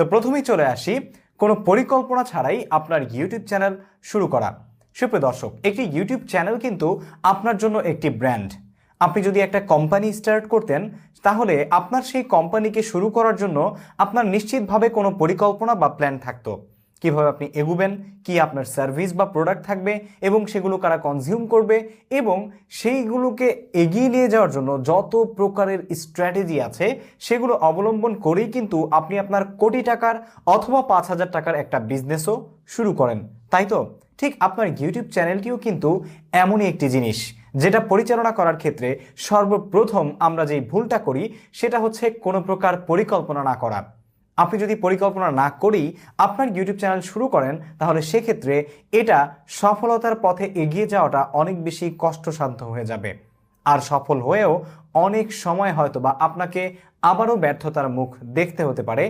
তো প্রথমেই চলে আসি কোনো পরিকল্পনা ছাড়াই আপনার ইউটিউব চ্যানেল শুরু করা। সুপ্রিয় দর্শক, একটি ইউটিউব চ্যানেল কিন্তু আপনার জন্য একটি ব্র্যান্ড। আপনি যদি একটা কোম্পানি স্টার্ট করতেন, তাহলে আপনার সেই কোম্পানিকে শুরু করার জন্য আপনার নিশ্চিতভাবে কোনো পরিকল্পনা বা প্ল্যান থাকতো। কিভাবে আপনি এগুবেন, কি আপনার সার্ভিস বা প্রোডাক্ট থাকবে এবং সেগুলো কারা কনজিউম করবে, এবং সেইগুলোকে এগিয়ে নিয়ে যাওয়ার জন্য যত প্রকারের স্ট্র্যাটেজি আছে সেগুলো অবলম্বন করেই কিন্তু আপনি আপনার কোটি টাকার অথবা 5,000 টাকার একটা বিজনেসও শুরু করেন, তাই তো? ঠিক আপনার ইউটিউব চ্যানেলটিও কিন্তু এমনই একটি জিনিস, যেটা পরিচালনা করার ক্ষেত্রে সর্বপ্রথম আমরা যেই ভুলটা করি সেটা হচ্ছে কোনো প্রকার পরিকল্পনা না করা। আপনি যদি পরিকল্পনা না করেই আপনার ইউটিউব চ্যানেল শুরু করেন, তাহলে সেক্ষেত্রে এটা সফলতার পথে এগিয়ে যাওয়াটা অনেক বেশি কষ্টসাধ্য হয়ে যাবে। আর সফল হয়েও অনেক সময় হয়তো বা আপনাকে আবারও ব্যর্থতার মুখ দেখতে হতে পারে।